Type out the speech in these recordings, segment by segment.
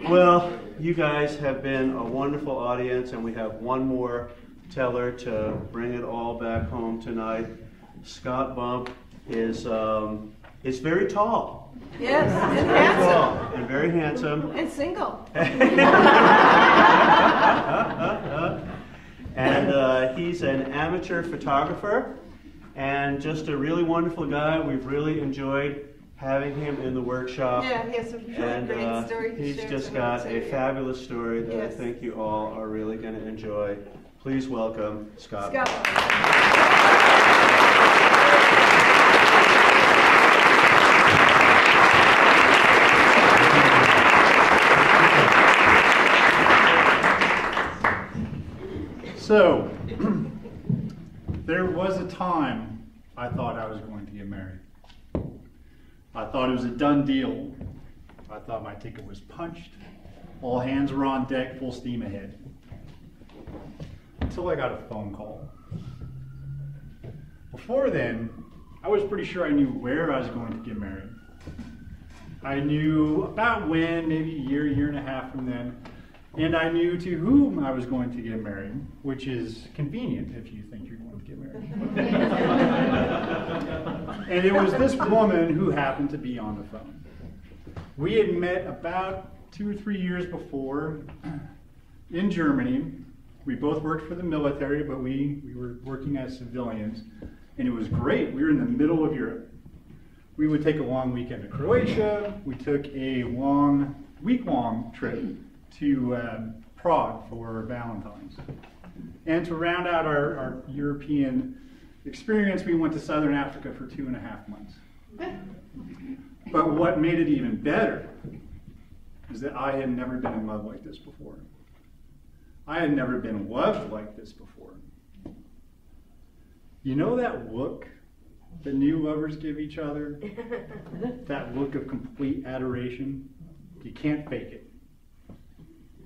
Well, you guys have been a wonderful audience, and we have one more teller to bring it all back home tonight. Scott Bump is very tall. Yes, and Very handsome. tall and very handsome. And single. And he's an amateur photographer and just a really wonderful guy. We've really enjoyed having him in the workshop. Yeah, he has a really great story to he's share just tonight, got so a yeah. fabulous story that Yes. I think you all are really going to enjoy. Please welcome Scott. Scott. So, there was a time I thought I was going to get married. I thought it was a done deal. I thought my ticket was punched. All hands were on deck, full steam ahead. Until I got a phone call. Before then, I was pretty sure I knew where I was going to get married. I knew about when, maybe a year and a half from then. And I knew to whom I was going to get married, which is convenient if you think you're going to get married. And it was this woman who happened to be on the phone. We had met about 2 or 3 years before in Germany. We both worked for the military, but we were working as civilians. And it was great. We were in the middle of Europe. We would take a long weekend to Croatia. We took a week-long trip to Prague for Valentine's. And to round out our European experience, we went to Southern Africa for 2.5 months. But what made it even better is that I had never been in love like this before. I had never been loved like this before. You know that look that new lovers give each other? That look of complete adoration? You can't fake it.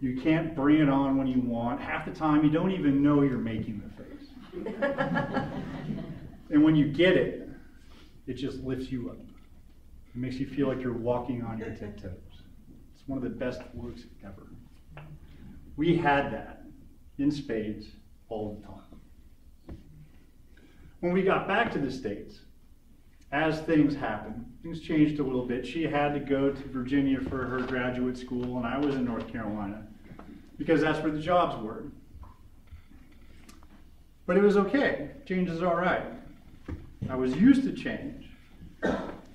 You can't bring it on when you want. Half the time, you don't even know you're making the face. And when you get it, it just lifts you up. It makes you feel like you're walking on your tiptoes. It's one of the best looks ever. We had that in spades all the time. When we got back to the States, as things happened, things changed a little bit. She had to go to Virginia for her graduate school, and I was in North Carolina, because that's where the jobs were. But it was okay. Change is all right. I was used to change.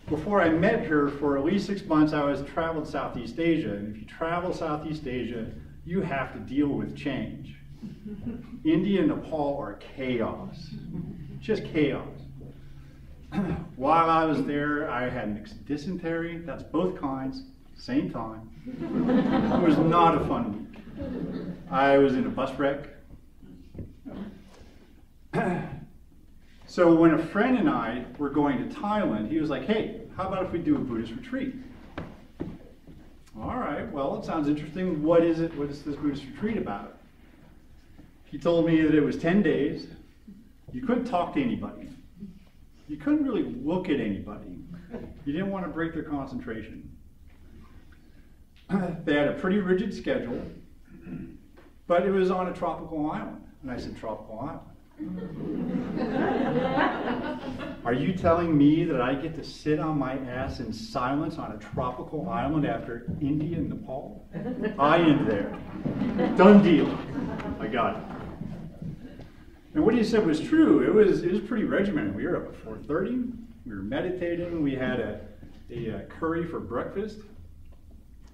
Before I met her, for at least 6 months, I was traveled Southeast Asia. And if you travel Southeast Asia, you have to deal with change. India and Nepal are chaos. Just chaos. While I was there, I had mixed dysentery. That's both kinds, same time. It was not a fun week. I was in a bus wreck. So when a friend and I were going to Thailand, he was like, hey, how about if we do a Buddhist retreat? All right, well, it sounds interesting. What is it? What is this Buddhist retreat about? He told me that it was 10 days. You couldn't talk to anybody. You couldn't really look at anybody. You didn't want to break their concentration. They had a pretty rigid schedule, but it was on a tropical island. And I said, tropical island? Are you telling me that I get to sit on my ass in silence on a tropical island after India and Nepal? I am there. Done deal. I got it. And what he said was true. It was pretty regimented. We were up at 4:30. We were meditating. We had a curry for breakfast.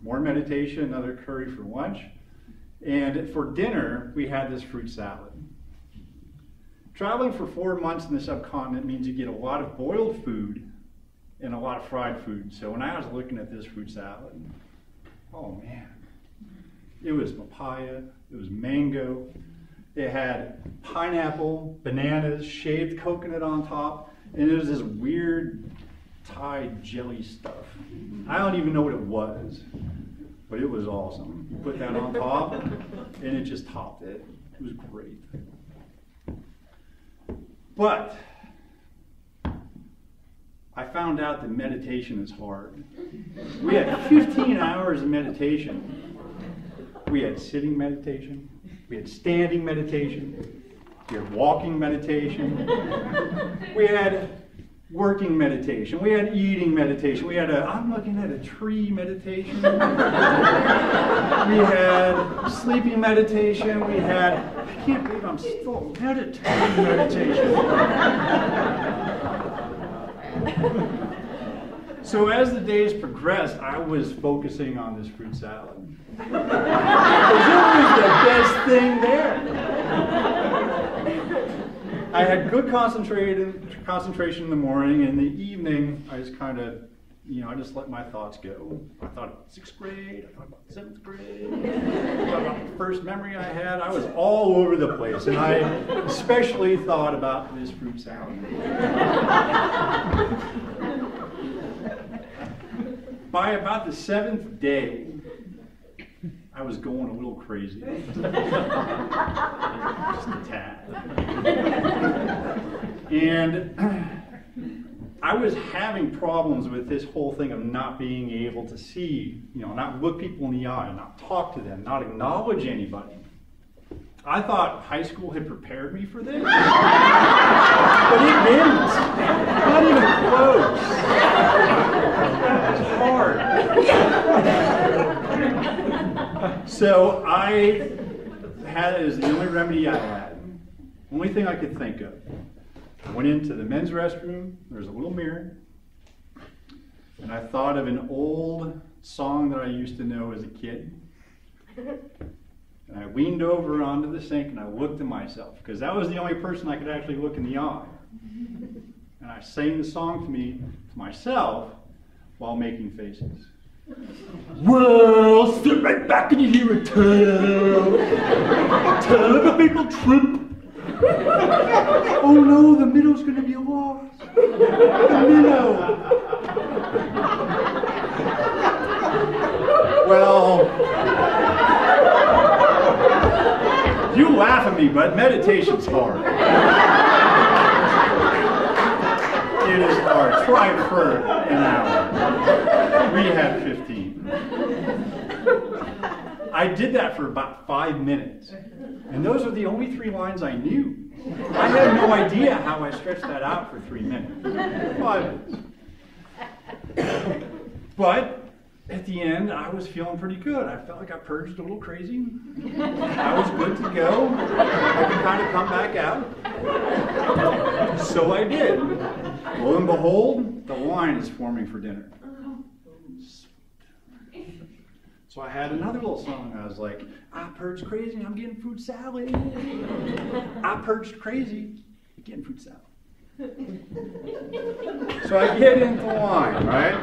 More meditation, another curry for lunch. And for dinner, we had this fruit salad. Traveling for 4 months in the subcontinent means you get a lot of boiled food and a lot of fried food. So when I was looking at this fruit salad, oh man, it was papaya, it was mango, it had pineapple, bananas, shaved coconut on top, and it was this weird Thai jelly stuff. I don't even know what it was, but it was awesome. You put that on top, and it just topped it. It was great. But I found out that meditation is hard. We had 15 hours of meditation. We had sitting meditation. We had standing meditation. We had walking meditation. We had working meditation. We had eating meditation. We had I'm looking at a tree meditation. We had sleeping meditation. We had, I can't believe I'm still meditating meditation. So as the days progressed, I was focusing on this fruit salad. Because it was the best thing there. I had good concentration in the morning. In the evening, I just kind of, I just let my thoughts go. I thought about 6th grade, I thought about 7th grade, I thought about the first memory I had. I was all over the place, and I especially thought about this fruit salad. By about the 7th day, I was going a little crazy. Just a tad. And I was having problems with this whole thing of not being able to see, not look people in the eye, not talk to them, not acknowledge anybody. I thought high school had prepared me for this. But it didn't. Not even close. It's hard. So I had it as the only remedy I had. Only thing I could think of. I went into the men's restroom. There's a little mirror. And I thought of an old song that I used to know as a kid. And I leaned over onto the sink and I looked at myself, because that was the only person I could actually look in the eye. And I sang the song to myself while making faces. Well, sit right back and you hear a tale of a fatal trip. Oh no, the middle's going to be lost. The minnow. Well, you laugh at me, but meditation's hard. It is hard. Try it for an hour. We had 15. I did that for about 5 minutes. And those are the only 3 lines I knew. I had no idea how I stretched that out for 3 minutes. 5 minutes. But at the end, I was feeling pretty good. I felt like I purged a little crazy. I was good to go. I could kind of come back out. So I did. Lo and behold, the line is forming for dinner. So I had another little song. I was like, I purged crazy, I'm getting fruit salad. I purged crazy, I'm getting fruit salad. So I get into line, right?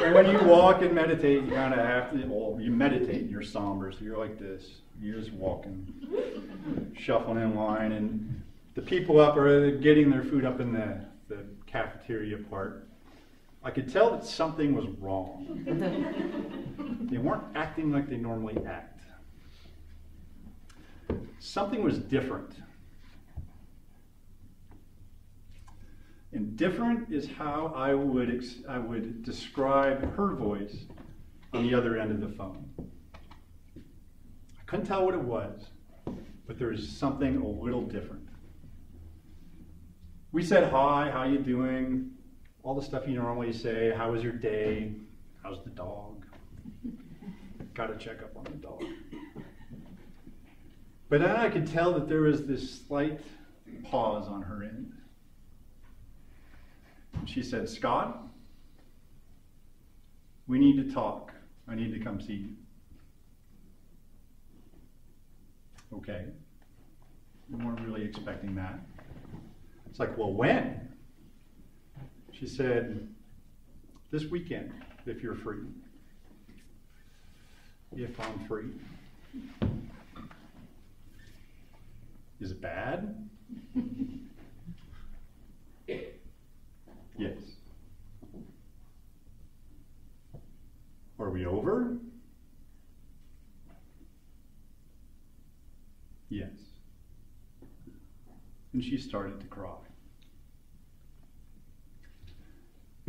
And when you walk and meditate, you kind of have to, you meditate and you're somber, so you're like this. You're just walking, shuffling in line, and the people up are getting their food up in the cafeteria part. I could tell that something was wrong. They weren't acting like they normally act. Something was different. And different is how I would describe her voice on the other end of the phone. I couldn't tell what it was, but there was something a little different. We said hi, how you doing? All the stuff you normally say. How was your day? How's the dog? Got to check up on the dog. But then I could tell that there was this slight pause on her end. She said, Scott, we need to talk. I need to come see you. Okay. We weren't really expecting that. It's like, well, when? She said, this weekend, if you're free. If I'm free. Is it bad? Yes. Are we over? Yes. And she started to cry.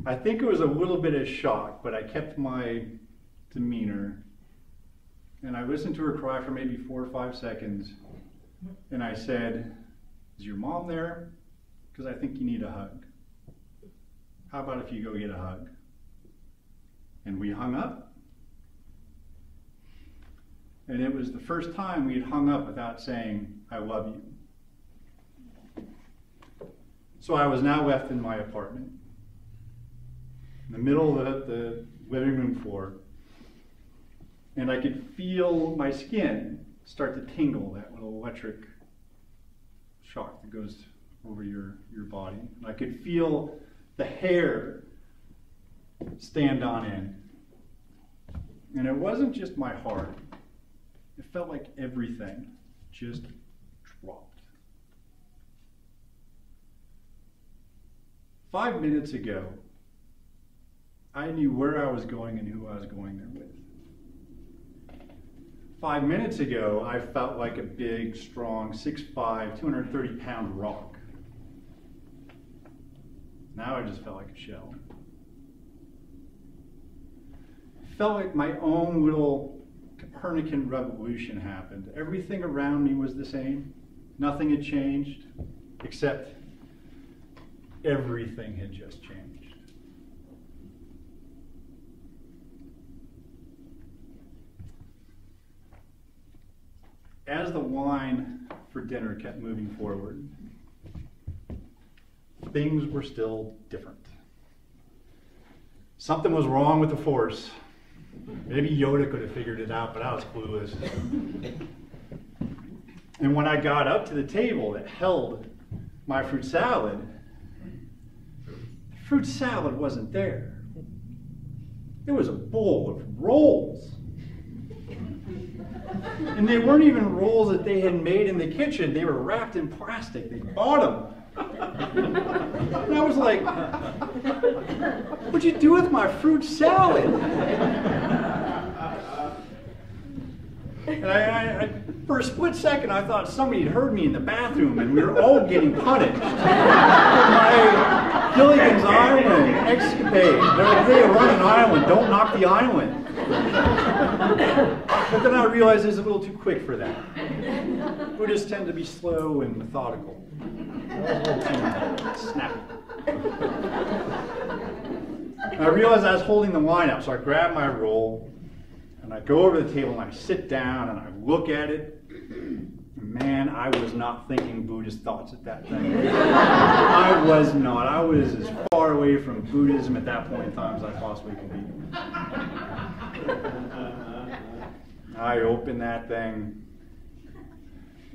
I think it was a little bit of shock, but I kept my demeanor. And I listened to her cry for maybe 4 or 5 seconds. And I said, "Is your mom there? Because I think you need a hug. How about if you go get a hug?" And we hung up. And it was the first time we had hung up without saying, "I love you." So I was now left in my apartment, in the middle of the living room floor, and I could feel my skin start to tingle, that little electric shock that goes over your body. And I could feel the hair stand on end. And it wasn't just my heart. It felt like everything just dropped. 5 minutes ago, I knew where I was going and who I was going there with. 5 minutes ago, I felt like a big, strong, 6'5", 230-pound rock. Now I just felt like a shell. It felt like my own little Copernican revolution happened. Everything around me was the same. Nothing had changed, except everything had just changed. As the wine for dinner kept moving forward, things were still different. Something was wrong with the force. Maybe Yoda could have figured it out, but I was clueless. And when I got up to the table that held my fruit salad, the fruit salad wasn't there. It was a bowl of rolls. And they weren't even rolls that they had made in the kitchen. They were wrapped in plastic. They bought them. And I was like, "What'd you do with my fruit salad?" And I for a split second, I thought somebody had heard me in the bathroom and we were all getting punished for my Gilligan's Island escapade. They're like, "Hey, we're on an island. Don't knock the island." But then I realized it was a little too quick for that. Buddhists tend to be slow and methodical. I was a little too snappy. I realized I was holding the wine up, so I grabbed my roll and I go over to the table and I sit down and I look at it. Man, I was not thinking Buddhist thoughts at that time. I was not. I was as far away from Buddhism at that point in time as I possibly could be. I opened that thing,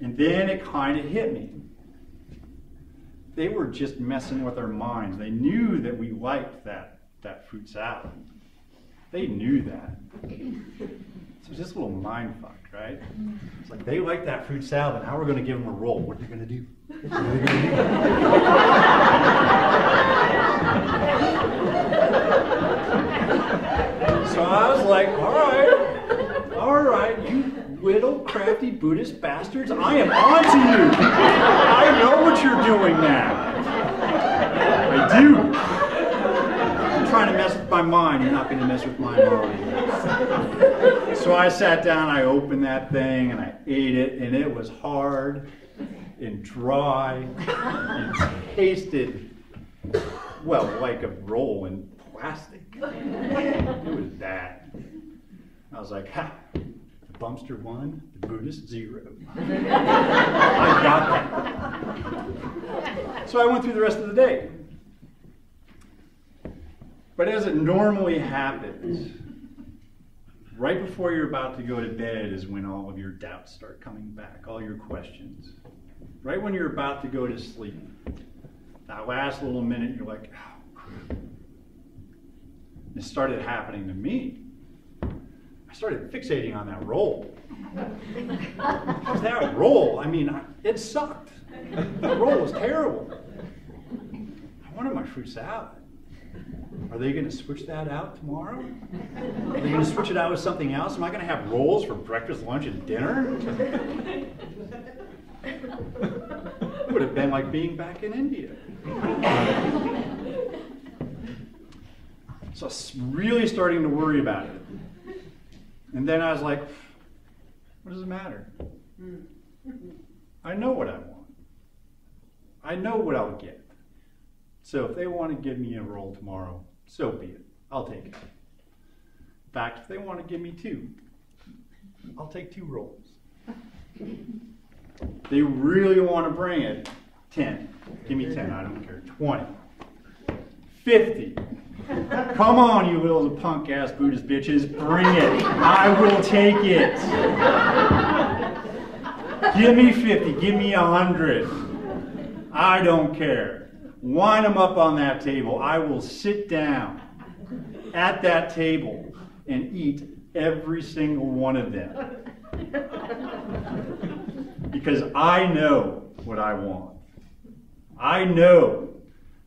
and then it kind of hit me. They were just messing with our minds. They knew that we liked that fruit salad. They knew that. So it's just a little mind fuck, right? It's like, they like that fruit salad. Now we're going to give them a roll. What are they going to do? What are they going to do? So I was like, all right, you little crafty Buddhist bastards, I am on to you. I know what you're doing now. I do. You're trying to mess with my mind. You're not going to mess with my mind. So I sat down, I opened that thing, and I ate it, and it was hard and dry and tasted, well, like a roll in plastic. It was bad. I was like, ha, the Bumpster won, the Buddhist 0. I got that. So I went through the rest of the day. But as it normally happens, right before you're about to go to bed is when all of your doubts start coming back, all your questions. Right when you're about to go to sleep, that last little minute, you're like, oh, crap. It started happening to me. I started fixating on that roll. That roll, I mean, it sucked. That roll was terrible. I wanted my fruit salad. Are they going to switch that out tomorrow? Are they going to switch it out with something else? Am I going to have rolls for breakfast, lunch, and dinner? It would have been like being back in India. So I was really starting to worry about it. And then I was like, what does it matter? I know what I want. I know what I'll get. So if they want to give me a roll tomorrow, so be it. I'll take it. In fact, if they want to give me 2, I'll take 2 rolls. They really want to bring it, 10. Give me 10, I don't care. 20. 50. Come on, you little punk ass Buddhist bitches, bring it. I will take it. Give me 50, give me 100. I don't care. Wind them up on that table. I will sit down at that table and eat every single one of them. Because I know what I want. I know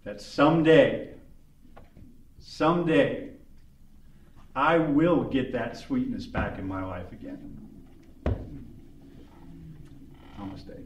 that someday, I will get that sweetness back in my life again. Namaste.